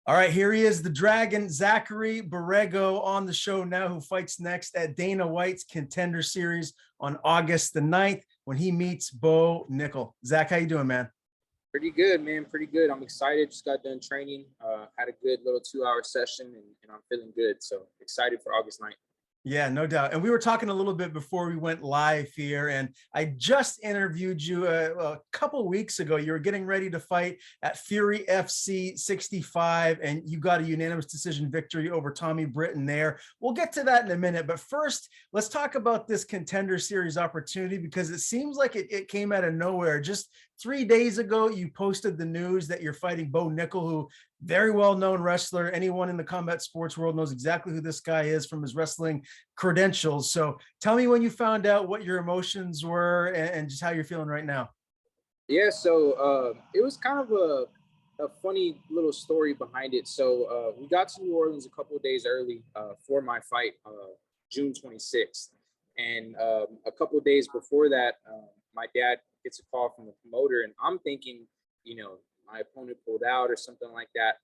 All right, here he is, the Dragon, Zachary Borrego, on the show now, who fights next at Dana White's Contender Series on August the 9th when he meets Bo Nickal. Zach, how you doing, man? Pretty good, man. Pretty good. I'm excited. Just got done training. Had a good little 2-hour session, and I'm feeling good. So excited for August 9th. Yeah, no doubt. And we were talking a little bit before we went live here, and I just interviewed you a couple weeks ago. You were getting ready to fight at Fury FC 65, and you got a unanimous decision victory over Tommy Britton there. We'll get to that in a minute, but first, let's talk about this Contender Series opportunity, because it seems like it came out of nowhere. Just 3 days ago, you posted the news that you're fighting Bo Nickal, who very well-known wrestler. Anyone in the combat sports world knows exactly who this guy is from his wrestling credentials. So tell me when you found out, what your emotions were, and just how you're feeling right now. Yeah, so it was kind of a funny little story behind it. So we got to New Orleans a couple of days early for my fight, June 26th. And a couple of days before that, my dad gets a call from the promoter, and I'm thinking, my opponent pulled out or something like that.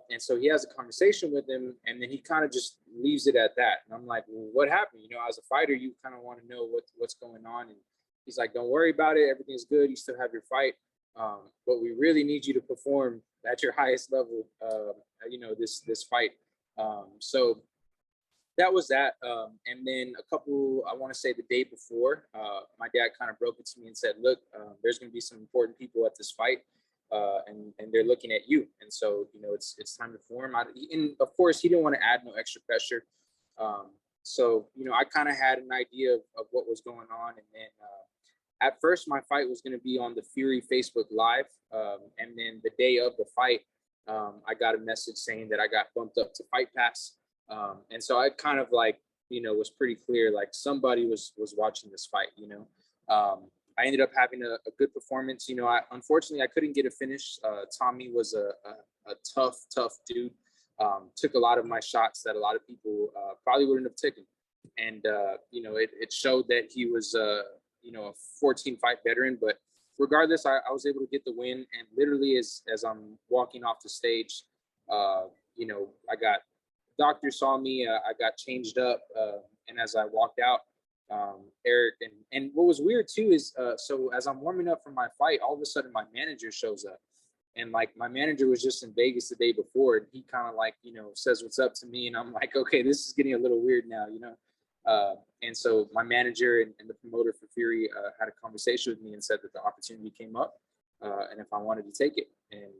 And so he has a conversation with him, and then he kind of just leaves it at that. And I'm like, well, what happened? As a fighter, you kind of want to know what's going on. And he's like, don't worry about it. Everything's good. You still have your fight. But we really need you to perform at your highest level, this fight. So that was that. And then I want to say the day before, my dad kind of broke it to me and said, look, there's going to be some important people at this fight. And they're looking at you. And so, it's time to form. And of course, he didn't want to add no extra pressure. So, I kind of had an idea of what was going on. And then at first, my fight was going to be on the Fury Facebook Live. And then the day of the fight, I got a message saying that I got bumped up to Fight Pass. And so I kind of was pretty clear, like somebody was watching this fight, I ended up having a good performance. Unfortunately, I couldn't get a finish. Tommy was a tough dude. Took a lot of my shots that a lot of people probably wouldn't have taken. And, it showed that he was, a 14-fight veteran. But regardless, I was able to get the win. And literally as I'm walking off the stage, I got doctor saw me. I got changed up. And as I walked out, Eric and what was weird too is so as I'm warming up for my fight, all of a sudden my manager shows up, and my manager was just in Vegas the day before, and he kind of says what's up to me, and I'm like, okay, this is getting a little weird now, and so my manager and the promoter for Fury had a conversation with me and said that the opportunity came up, and if I wanted to take it. And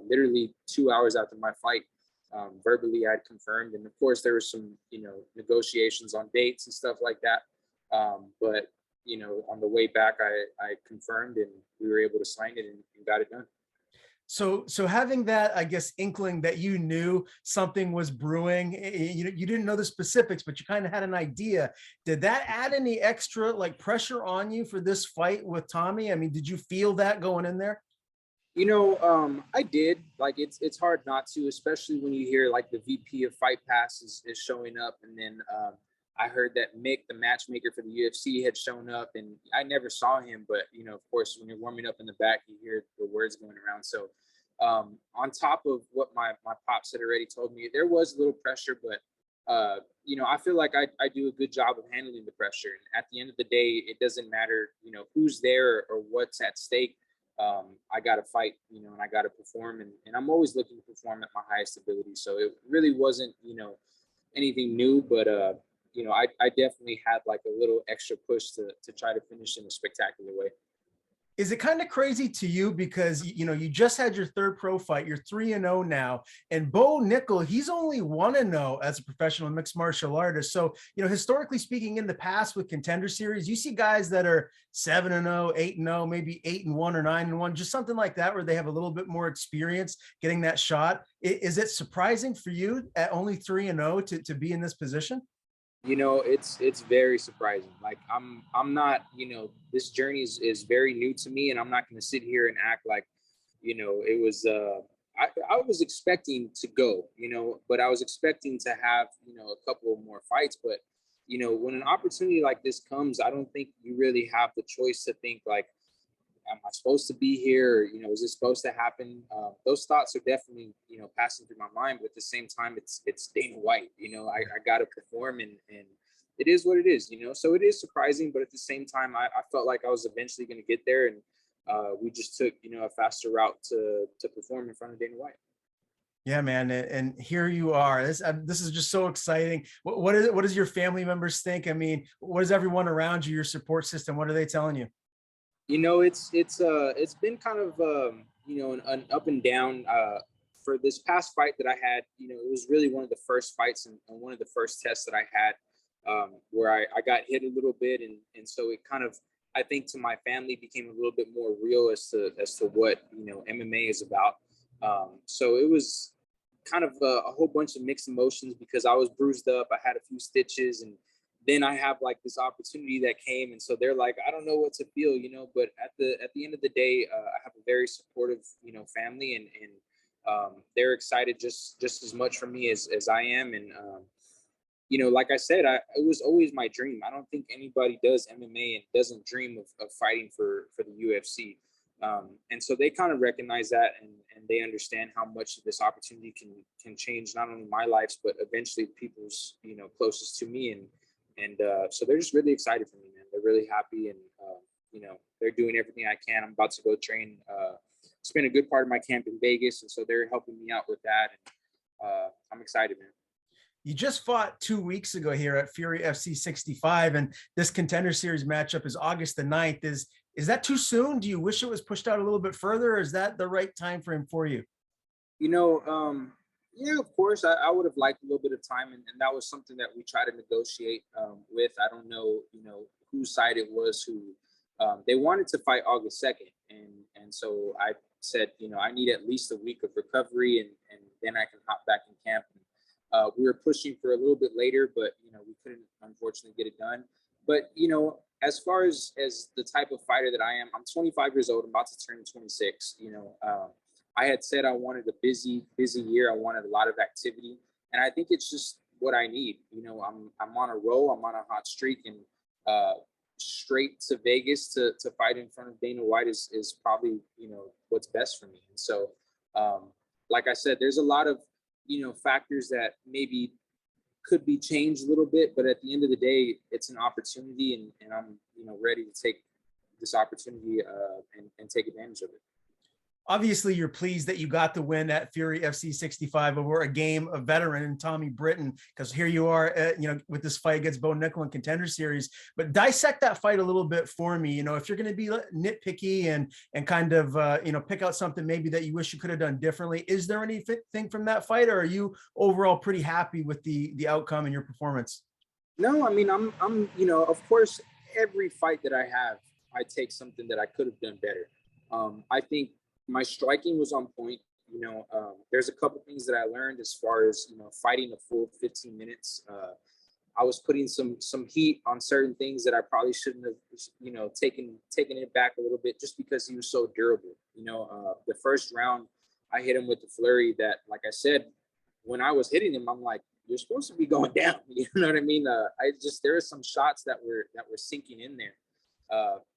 literally 2 hours after my fight, verbally I'd confirmed. And of course there was some, negotiations on dates and stuff like that. But, on the way back, I confirmed, and we were able to sign it and got it done. So having that, I guess, inkling that you knew something was brewing, you didn't know the specifics, but you kind of had an idea. Did that add any extra pressure on you for this fight with Tommy? I mean, did you feel that going in there? I did. It's hard not to, especially when you hear the VP of Fight Pass is showing up. And then I heard that Mick, the matchmaker for the UFC, had shown up, and I never saw him. But, of course, when you're warming up in the back, you hear the words going around. So on top of what my pops had already told me, there was a little pressure, but, I feel like I do a good job of handling the pressure. And at the end of the day, it doesn't matter, who's there or what's at stake. I got to fight, and I got to perform, and I'm always looking to perform at my highest ability. So it really wasn't, anything new, but, I definitely had a little extra push to try to finish in a spectacular way. Is it kind of crazy to you because, you just had your third pro fight, you're 3-0 now, and Bo Nickal, he's only 1-0 as a professional mixed martial artist. So, historically speaking, in the past with Contender Series, you see guys that are 7-0, 8-0, maybe 8-1 or 9-1, just something like that, where they have a little bit more experience getting that shot. Is it surprising for you at only 3-0 to be in this position? It's very surprising. I'm not, this journey is very new to me, and I'm not going to sit here and act like, it was, I was expecting to go, but I was expecting to have, a couple of more fights. But, when an opportunity like this comes, I don't think you really have the choice to think am I supposed to be here? Or, is this supposed to happen? Those thoughts are definitely, passing through my mind. But at the same time, it's Dana White. I got to perform, and it is what it is. So it is surprising, but at the same time, I felt like I was eventually going to get there, and we just took a faster route to perform in front of Dana White. Yeah, man, and here you are. This is just so exciting. What does your family members think? I mean, what is everyone around you, your support system? What are they telling you? It's been kind of an up and down. For this past fight that I had, it was really one of the first fights and one of the first tests that I had, where I got hit a little bit, and so it kind of, I think, to my family became a little bit more real as to what MMA is about. So it was kind of a whole bunch of mixed emotions because I was bruised up. I had a few stitches, and then I have like this opportunity that came, and so they're like, I don't know what to feel, but at the end of the day, I have a very supportive family, and they're excited just as much for me as I am. And like I said, it was always my dream. I don't think anybody does MMA and doesn't dream of fighting for the UFC. And so they kind of recognize that, and they understand how much this opportunity can change not only my life, but eventually people's closest to me. And so they're just really excited for me, man. They're really happy, and they're doing everything I can. I'm about to go train, spend a good part of my camp in Vegas, and so they're helping me out with that. And I'm excited, man. You just fought 2 weeks ago here at Fury FC 65, and this Contender Series matchup is August the 9th. Is that too soon? Do you wish it was pushed out a little bit further, or is that the right time frame for you? Yeah, of course. I would have liked a little bit of time, and that was something that we tried to negotiate with. I don't know, whose side it was who they wanted to fight August 2nd, and so I said, I need at least a week of recovery, and then I can hop back in camp. And, we were pushing for a little bit later, but we couldn't unfortunately get it done. But as far as the type of fighter that I am, I'm 25 years old. I'm about to turn 26. I had said I wanted a busy year. I wanted a lot of activity, and I think it's just what I need. I'm on a roll. I'm on a hot streak, and straight to Vegas to fight in front of Dana White is probably what's best for me. And so, like I said, there's a lot of factors that maybe could be changed a little bit, but at the end of the day, it's an opportunity, and I'm ready to take this opportunity and take advantage of it. Obviously, you're pleased that you got the win at Fury FC 65 over a game of veteran Tommy Britton, because here you are, with this fight against Bo Nickal in Contender Series. But dissect that fight a little bit for me. If you're going to be nitpicky and kind of, pick out something maybe that you wish you could have done differently, is there anything from that fight, or are you overall pretty happy with the outcome and your performance? No, I mean, I'm of course, every fight that I have, I take something that I could have done better. I think my striking was on point. There's a couple things that I learned as far as fighting a full 15 minutes. I was putting some heat on certain things that I probably shouldn't have taken it back a little bit, just because he was so durable. The first round I hit him with the flurry that, like I said, when I was hitting him, I'm like, you're supposed to be going down. You know what I mean? There were some shots that were sinking in there.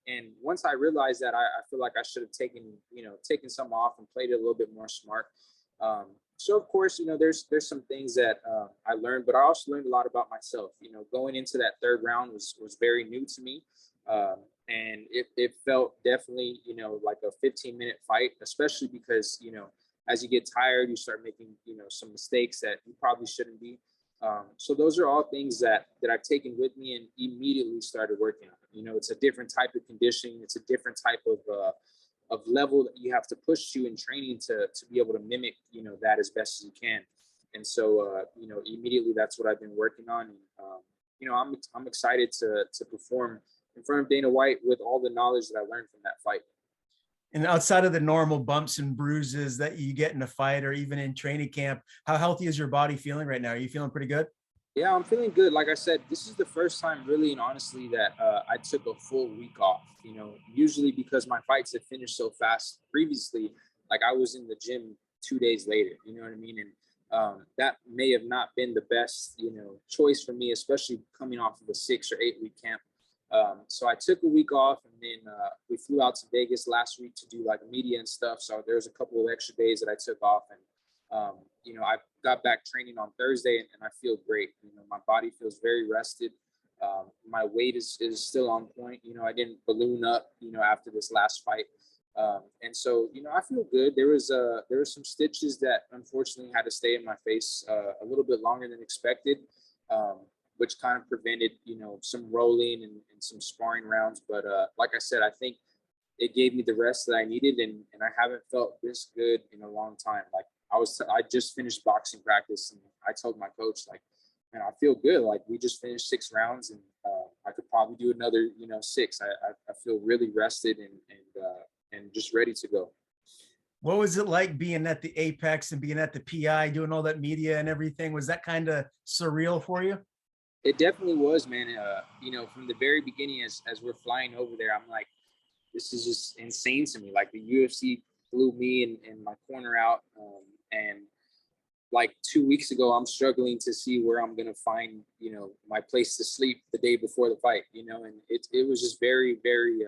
And once I realized that, I feel like I should have taken some off and played it a little bit more smart. So of course, there's some things that I learned, but I also learned a lot about myself. Going into that third round was very new to me. And it felt definitely, like a 15-minute fight, especially because, as you get tired, you start making, some mistakes that you probably shouldn't be. So those are all things that I've taken with me and immediately started working on. It's a different type of conditioning. It's a different type of level that you have to push to in training to be able to mimic, that as best as you can. And so, immediately that's what I've been working on. And, I'm excited to perform in front of Dana White with all the knowledge that I learned from that fight. And outside of the normal bumps and bruises that you get in a fight or even in training camp, how healthy is your body feeling right now? Are you feeling pretty good? Yeah, I'm feeling good. Like I said, this is the first time really and honestly that I took a full week off. Usually because my fights had finished so fast previously, like I was in the gym 2 days later, you know what I mean? And that may have not been the best, choice for me, especially coming off of a 6 or 8 week camp. So I took a week off, and then we flew out to Vegas last week to do like media and stuff. So there's a couple of extra days that I took off, and I got back training on Thursday, and I feel great. My body feels very rested. My weight is still on point. I didn't balloon up, after this last fight. And so, I feel good. There were some stitches that unfortunately had to stay in my face a little bit longer than expected, which kind of prevented, some rolling and some sparring rounds. But like I said, I think it gave me the rest that I needed, and I haven't felt this good in a long time. Like I just finished boxing practice, and I told my coach, like, man, I feel good. Like, we just finished 6 rounds, and I could probably do another, 6. I feel really rested and just ready to go. What was it like being at the Apex and being at the PI, doing all that media and everything? Was that kind of surreal for you? It definitely was, man. From the very beginning, as we're flying over there, I'm like, this is just insane to me. Like, the UFC flew me and my corner out, and like 2 weeks ago, I'm struggling to see where I'm gonna find, my place to sleep the day before the fight. And it was just very, very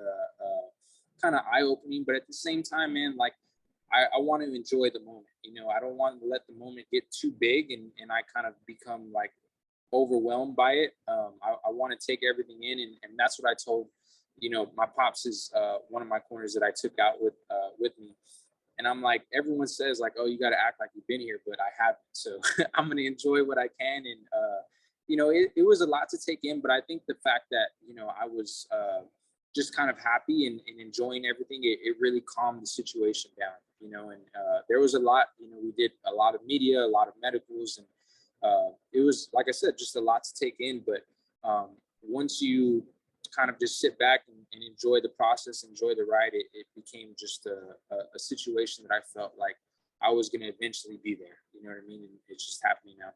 kind of eye opening. But at the same time, man, like, I want to enjoy the moment. I don't want to let the moment get too big and I kind of become like overwhelmed by it. I want to take everything in, and that's what I told, my pops is one of my corners that I took out with me. And I'm like, everyone says like, oh, you got to act like you've been here, but I haven't. So I'm going to enjoy what I can. And, it was a lot to take in, but I think the fact that, I was just kind of happy and enjoying everything, it really calmed the situation down, and there was a lot, we did a lot of media, a lot of medicals, and it was, like I said, just a lot to take in. But once you kind of just sit back and enjoy the process, enjoy the ride, it became just a situation that I felt like I was going to eventually be there. You know what I mean? And it's just happening now.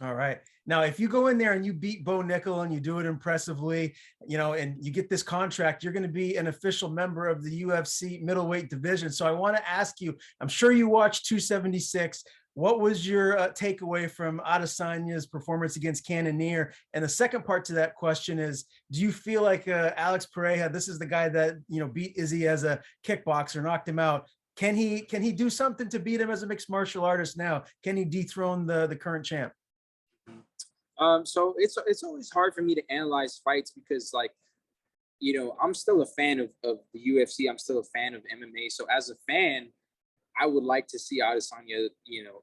All right. Now, if you go in there and you beat Bo Nickal and you do it impressively, and you get this contract, you're going to be an official member of the UFC middleweight division. So I want to ask you, I'm sure you watched 276. What was your takeaway from Adesanya's performance against Cannonier? And the second part to that question is, do you feel like Alex Pereira, this is the guy that, beat Izzy as a kickboxer, knocked him out. Can he do something to beat him as a mixed martial artist now? Can he dethrone the current champ? So it's always hard for me to analyze fights because, like, I'm still a fan of the UFC. I'm still a fan of MMA. So as a fan, I would like to see Adesanya,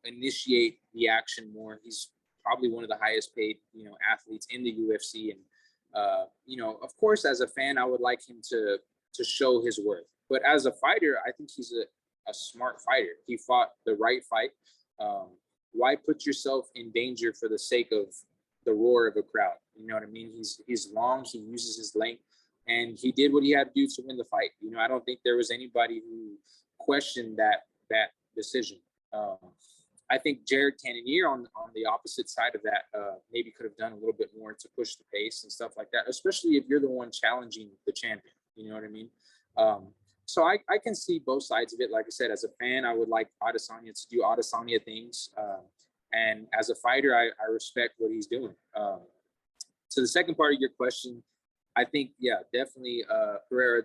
initiate the action more. He's probably one of the highest paid, athletes in the UFC. And, of course, as a fan, I would like him to show his worth. But as a fighter, I think he's a smart fighter. He fought the right fight. Why put yourself in danger for the sake of the roar of a crowd? You know what I mean? He's long, he uses his length, and he did what he had to do to win the fight. I don't think there was anybody who questioned that decision. I think Jared Cannonier on the opposite side of that maybe could have done a little bit more to push the pace and stuff like that, especially if you're the one challenging the champion. You know what I mean? So I can see both sides of it. Like I said, as a fan, I would like Adesanya to do Adesanya things. And as a fighter, I respect what he's doing. To the second part of your question, I think, yeah, definitely Pereira,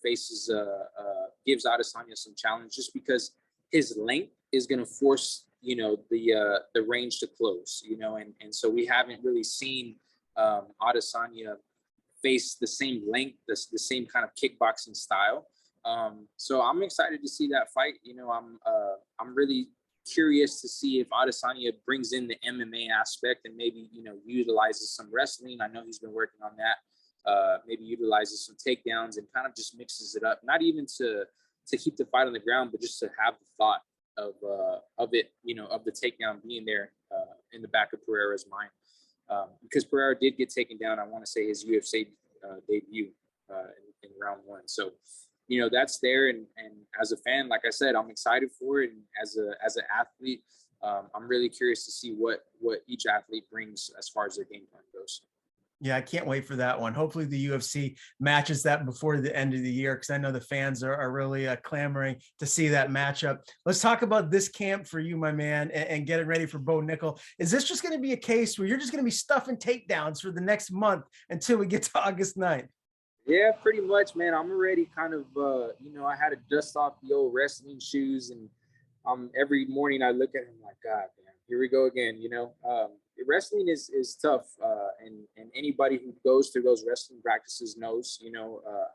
faces, gives Adesanya some challenge just because his length is going to force, the range to close, and so we haven't really seen Adesanya face the same length, the same kind of kickboxing style. So I'm excited to see that fight. I'm really curious to see if Adesanya brings in the MMA aspect and maybe, utilizes some wrestling. I know he's been working on that. Maybe utilizes some takedowns and kind of just mixes it up, not even to keep the fight on the ground, but just to have the thought of it, of the takedown being there in the back of Pereira's mind. Because Pereira did get taken down, I want to say his UFC debut in round 1. So, that's there. And as a fan, like I said, I'm excited for it. And as an athlete, I'm really curious to see what each athlete brings as far as their game plan goes. Yeah, I can't wait for that one. Hopefully the UFC matches that before the end of the year, because I know the fans are really clamoring to see that matchup. Let's talk about this camp for you, my man, and getting ready for Bo Nickal. Is this just going to be a case where you're just going to be stuffing takedowns for the next month until we get to August 9th? Yeah, pretty much, man. I'm already kind of, I had to dust off the old wrestling shoes, and every morning I look at him like, God, man, here we go again. Wrestling is tough, and anybody who goes through those wrestling practices knows,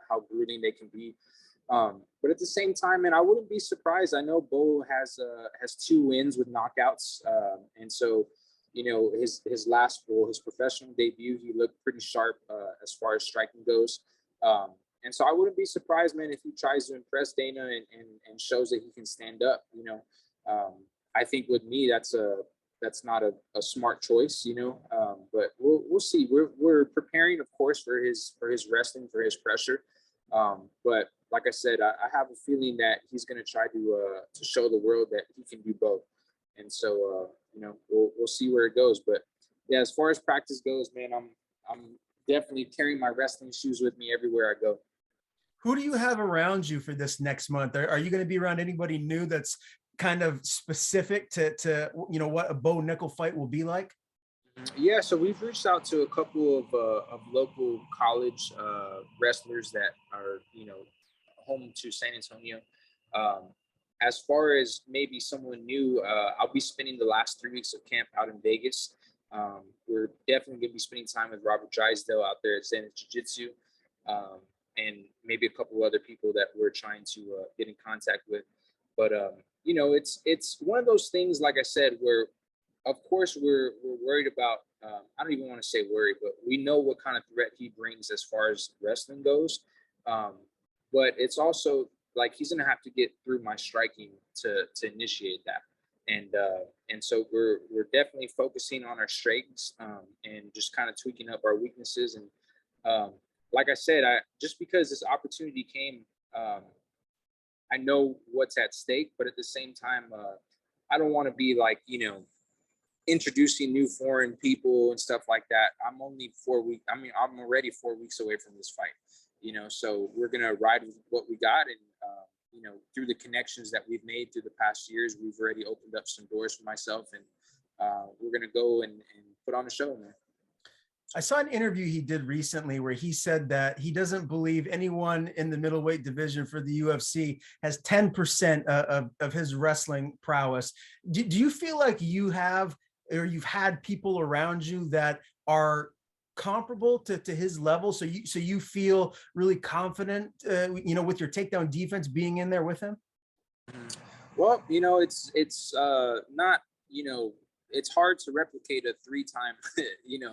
how grueling they can be. But at the same time, man, I wouldn't be surprised. I know Bo has 2 wins with knockouts, and so his last bull, his professional debut, he looked pretty sharp as far as striking goes. And so I wouldn't be surprised, man, if he tries to impress Dana and shows that he can stand up. I think with me, that's not a smart choice, but we'll see. We're preparing, of course, for his wrestling, for his pressure. But like I said, I have a feeling that he's going to try to show the world that he can do both. And so, we'll see where it goes. But yeah, as far as practice goes, man, I'm definitely carrying my wrestling shoes with me everywhere I go. Who do you have around you for this next month? Are you going to be around anybody new that's kind of specific to what a Bo Nickal fight will be like? Yeah, so we've reached out to a couple of local college wrestlers that are home to San Antonio. Um, as far as maybe someone new, I'll be spending the last 3 weeks of camp out in Vegas. We're definitely going to be spending time with Robert Drysdale out there at Zen Jiu Jitsu, and maybe a couple other people that we're trying to get in contact with. But it's one of those things, like I said, where of course we're worried about. I don't even want to say worried, but we know what kind of threat he brings as far as wrestling goes. Um, but it's also like he's gonna have to get through my striking to initiate that, and so we're definitely focusing on our strengths, and just kind of tweaking up our weaknesses. And like I said, I just because this opportunity came, I know what's at stake, but at the same time, I don't want to be like introducing new foreign people and stuff like that. I'm only 4 weeks. I mean, I'm already 4 weeks away from this fight, so we're going to ride with what we got. And, through the connections that we've made through the past years, we've already opened up some doors for myself, and we're going to go and put on a show, man. I saw an interview he did recently where he said that he doesn't believe anyone in the middleweight division for the UFC has 10% of his wrestling prowess. Do you feel like you have, or you've had people around you that are comparable to his level? So you feel really confident, with your takedown defense being in there with him? Well, it's not, it's hard to replicate a 3-time,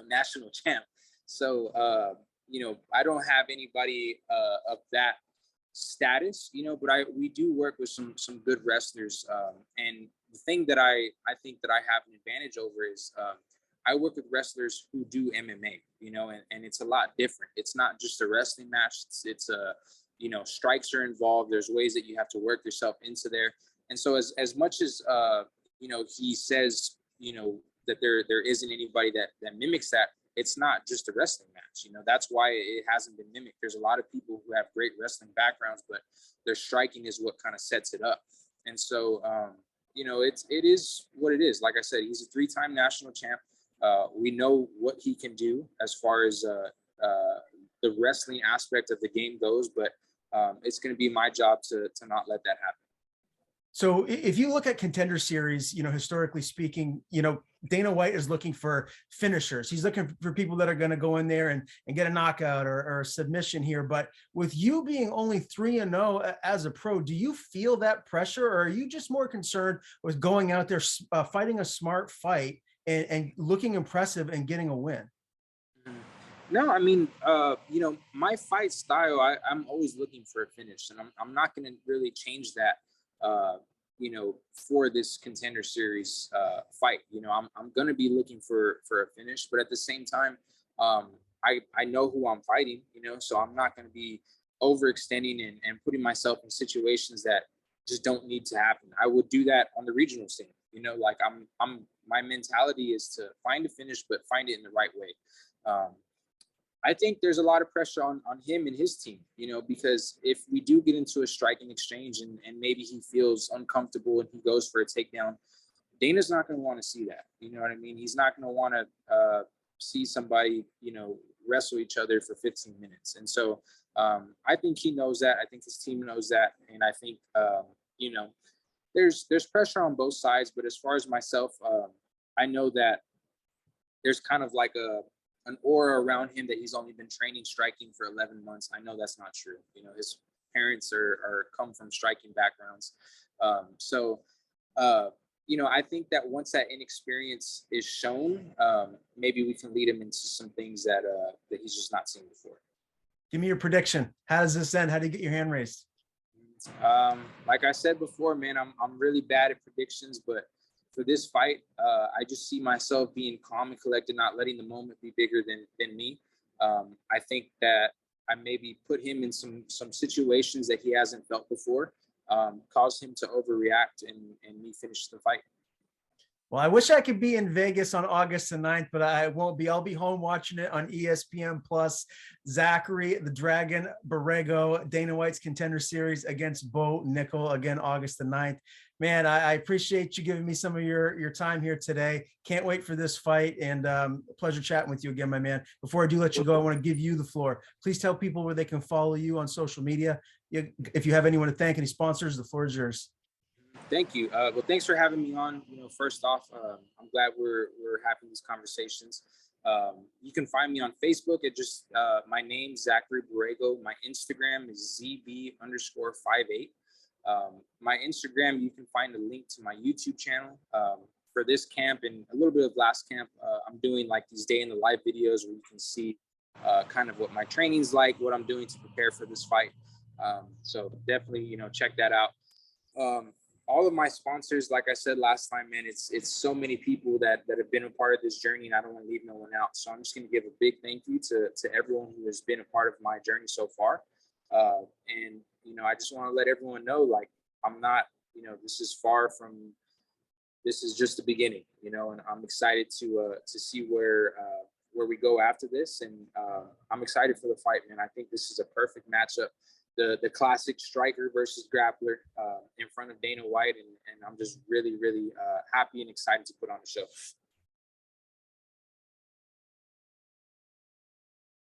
national champ. So, I don't have anybody of that status, but we do work with some good wrestlers. And the thing that I think that I have an advantage over is I work with wrestlers who do MMA, and it's a lot different. It's not just a wrestling match. It's a, strikes are involved. There's ways that you have to work yourself into there. And so as much as, he says, that there isn't anybody that mimics that, it's not just a wrestling match. That's why it hasn't been mimicked. There's a lot of people who have great wrestling backgrounds, but their striking is what kind of sets it up. And so, it is what it is. Like I said, he's a 3-time national champ. We know what he can do as far as the wrestling aspect of the game goes, but it's going to be my job to not let that happen. So if you look at Contender Series, historically speaking, Dana White is looking for finishers. He's looking for people that are going to go in there and get a knockout or a submission here. But with you being only 3-0 as a pro, do you feel that pressure, or are you just more concerned with going out there, fighting a smart fight and looking impressive and getting a win? No, I mean, my fight style, I'm always looking for a finish, and I'm not going to really change that, for this Contender Series fight. I'm going to be looking for a finish, but at the same time, I know who I'm fighting, so I'm not going to be overextending and putting myself in situations that just don't need to happen. I would do that on the regional scene, like my mentality is to find a finish, but find it in the right way. I think there's a lot of pressure on him and his team, because if we do get into a striking exchange and maybe he feels uncomfortable and he goes for a takedown, Dana's not going to want to see that. You know what I mean? He's not going to want to see somebody, wrestle each other for 15 minutes. And so I think he knows that. I think his team knows that. And I think, there's pressure on both sides. But as far as myself, I know that there's kind of like an aura around him that he's only been training striking for 11 months. I know that's not true. His parents are come from striking backgrounds. I think that once that inexperience is shown, maybe we can lead him into some things that he's just not seen before. Give me your prediction. How does this end? How do you get your hand raised? Like I said before, man, I'm really bad at predictions, but for this fight, I just see myself being calm and collected, not letting the moment be bigger than me. I think that I maybe put him in some situations that he hasn't felt before, cause him to overreact and me finish the fight. Well, I wish I could be in Vegas on August the 9th, but I won't be. I'll be home watching it on ESPN Plus. Zachary the Dragon Borrego, Dana White's Contender Series against Bo Nickal, again, August the 9th. Man, I appreciate you giving me some of your time here today. Can't wait for this fight, and pleasure chatting with you again, my man. Before I do let you go, I want to give you the floor. Please tell people where they can follow you on social media. If you have anyone to thank, any sponsors, the floor is yours. Thank you. Well, thanks for having me on. First off, I'm glad we're having these conversations. You can find me on Facebook at just my name, Zachary Borrego. My Instagram is ZB_58. My Instagram, you can find a link to my YouTube channel. For this camp and a little bit of last camp, I'm doing like these day in the life videos where you can see kind of what my training's like, what I'm doing to prepare for this fight. So definitely, check that out. All of my sponsors, like I said last time, man, it's so many people that have been a part of this journey, and I don't want to leave no one out. So I'm just going to give a big thank you to everyone who has been a part of my journey so far. And I just want to let everyone know, like, I'm not, this is just the beginning, and I'm excited to see where we go after this. And I'm excited for the fight, man. I think this is a perfect matchup. The classic striker versus grappler in front of Dana White. And I'm just really, really happy and excited to put on the show.